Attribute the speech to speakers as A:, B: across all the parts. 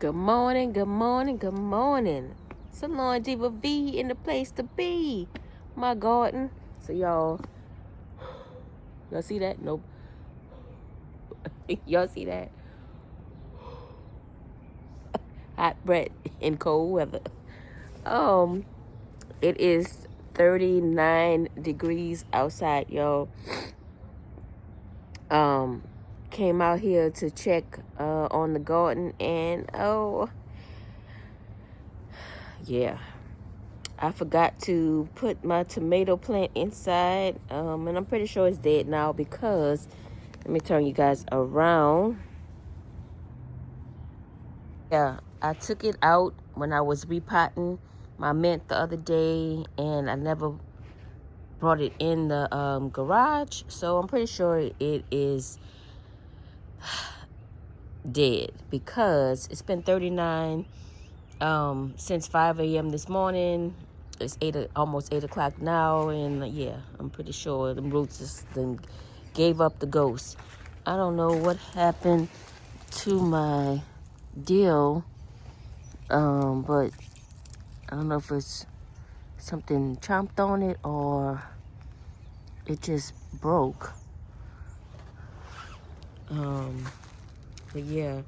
A: Good morning, good morning, good morning. Salon DivaV in the place to be. My garden. So y'all see that? Nope. Y'all see that? Hot breath in cold weather. It is 39 degrees outside, y'all. Came out here to check on the garden, and yeah, I forgot to put my tomato plant inside, and I'm pretty sure it's dead now because, let me turn you guys around. Yeah, I took it out when I was repotting my mint the other day, and I never brought it in the garage, so I'm pretty sure it is dead because it's been 39 since 5 a.m. this morning. It's almost 8 o'clock now, and yeah, I'm pretty sure the roots just then gave up the ghost. I don't know what happened to my deal, but I don't know if it's something chomped on it or it just broke. But yeah,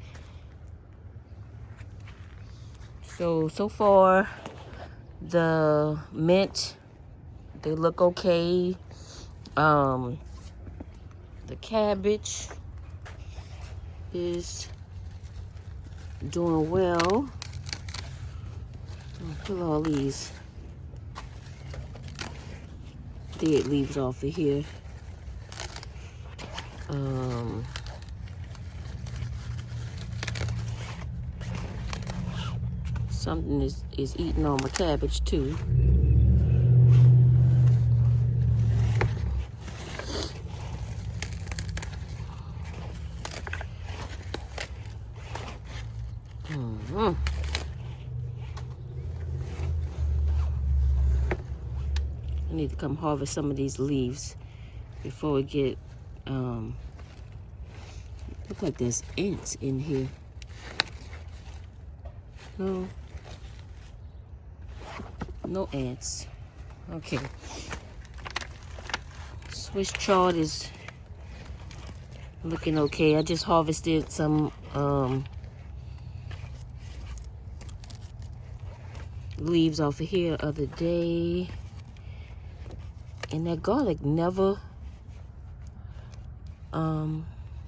A: so far the mint, they look okay. The cabbage is doing well. I'll pull all these dead leaves off of here. Something is eating on my cabbage too. I need to come harvest some of these leaves before we get, look like there's ants in here. No ants. Okay. Swiss chard is looking okay. I just harvested some leaves off of here the other day, and that garlic never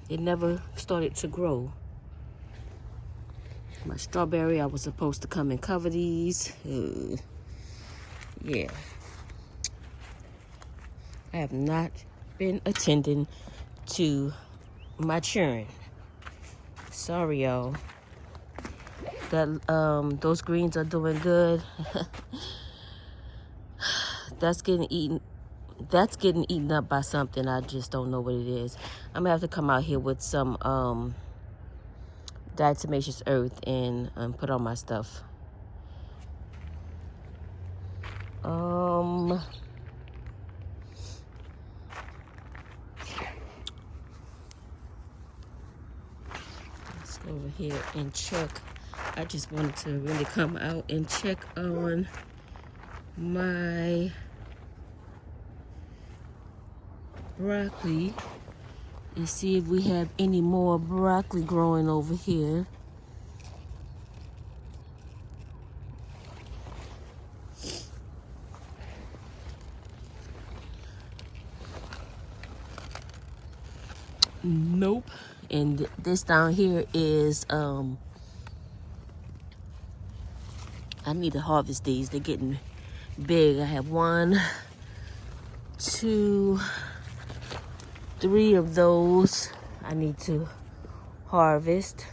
A: it never started to grow. My strawberry, I was supposed to come and cover these. Yeah, I have not been attending to my churn. Sorry, y'all. That those greens are doing good. That's getting eaten up by something. I just don't know what it is. I'm gonna have to come out here with some diatomaceous earth and put on my stuff. Let's go over here and check. I just wanted to really come out and check on my broccoli and see if we have any more broccoli growing over here. Nope. And this down here is I need to harvest these. They're getting big. I have 1, 2, 3 of those I need to harvest.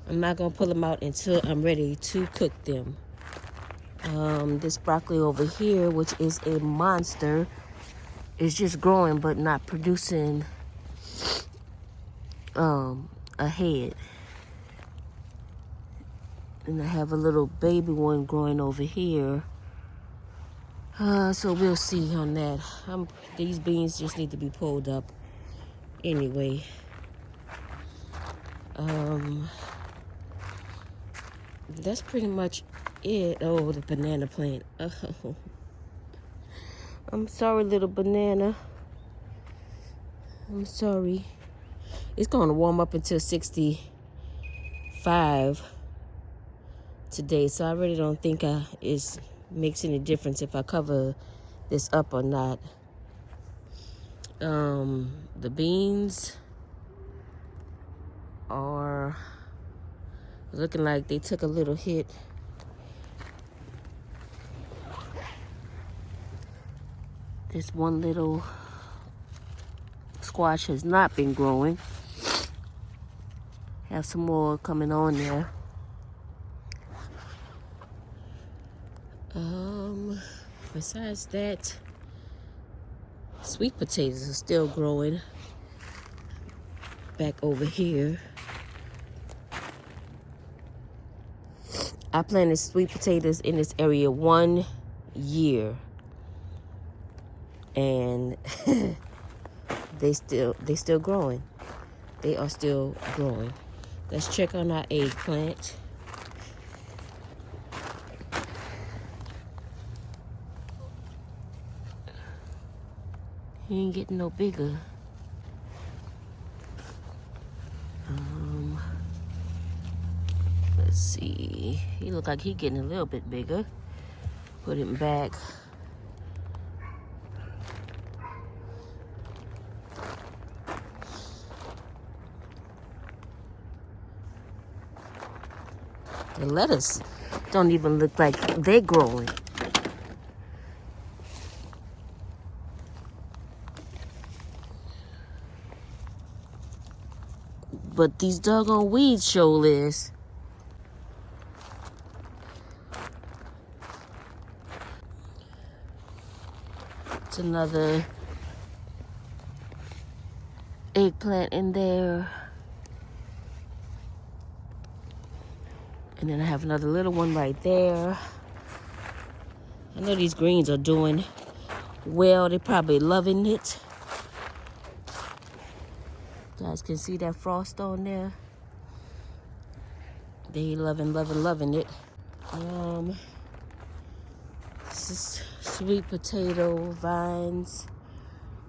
A: I'm not gonna pull them out until I'm ready to cook them. This broccoli over here, which is a monster, is just growing but not producing a head. And I have a little baby one growing over here. So we'll see on that. These beans just need to be pulled up anyway. that's pretty much it. Oh, the banana plant. Oh, I'm sorry, little banana. I'm sorry. It's going to warm up until 65 today, so I really don't think it makes any difference if I cover this up or not. The beans are looking like they took a little hit. This one little squash has not been growing. Have some more coming on there. Besides that, sweet potatoes are still growing back over here. I planted sweet potatoes in this area 1 year, and they still growing. They are still growing. Let's check on our eggplant. He ain't getting no bigger. Let's see. He look like he getting a little bit bigger. Put him back. The lettuce don't even look like they're growing. But these doggone weeds sure is. It's another eggplant in there. And then I have another little one right there. I know these greens are doing well. They're probably loving it. You guys can see that frost on there. They loving it. This is sweet potato vines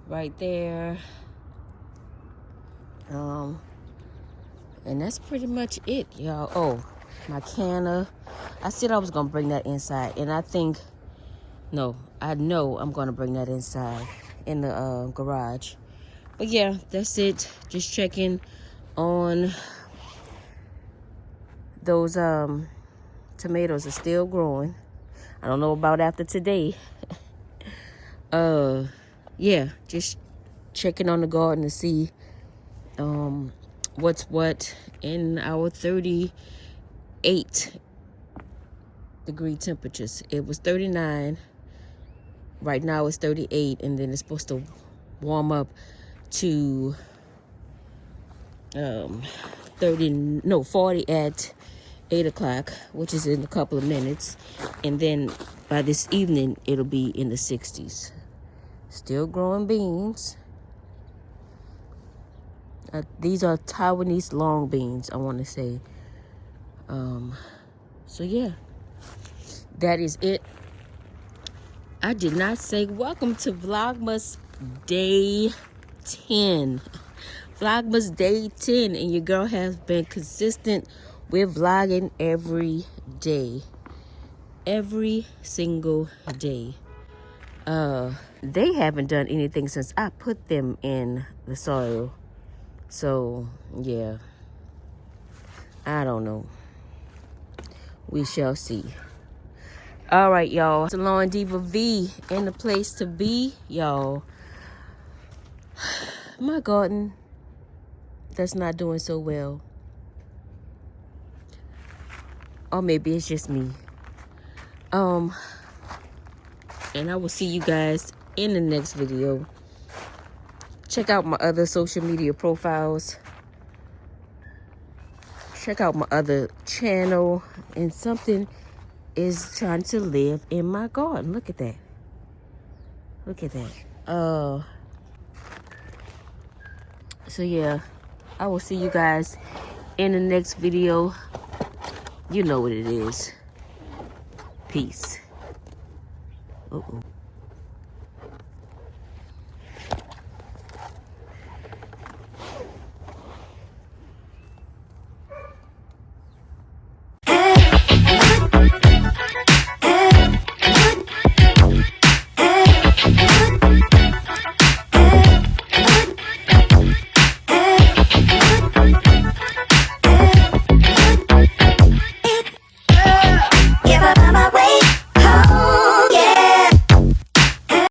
A: right there. And that's pretty much it, y'all. Oh, my canna. I said I was gonna bring that inside, and I know I'm gonna bring that inside in the garage. But yeah, that's it. Just checking on those tomatoes are still growing. I don't know about after today. Yeah, just checking on the garden to see what's what in our 38-degree temperatures. It was 39. Right now it's 38, and then it's supposed to warm up to 40 at 8 o'clock, which is in a couple of minutes. And then by this evening, it'll be in the 60s. Still growing beans. These are Taiwanese long beans, I want to say. So yeah, that is it. I did not say welcome to Vlogmas Day 10. Vlogmas Day 10, and your girl has been consistent with vlogging every day. Every single day. They haven't done anything since I put them in the soil. So, yeah. I don't know. We shall see. All right, y'all. Salon DivaV in the place to be, y'all. My garden, that's not doing so well. Or maybe it's just me. And I will see you guys in the next video. Check out my other social media profiles. Check out my other channel. And something is trying to live in my garden. Look at that. Look at that. So yeah, I will see you guys in the next video. You know what it is. Peace. Uh-oh.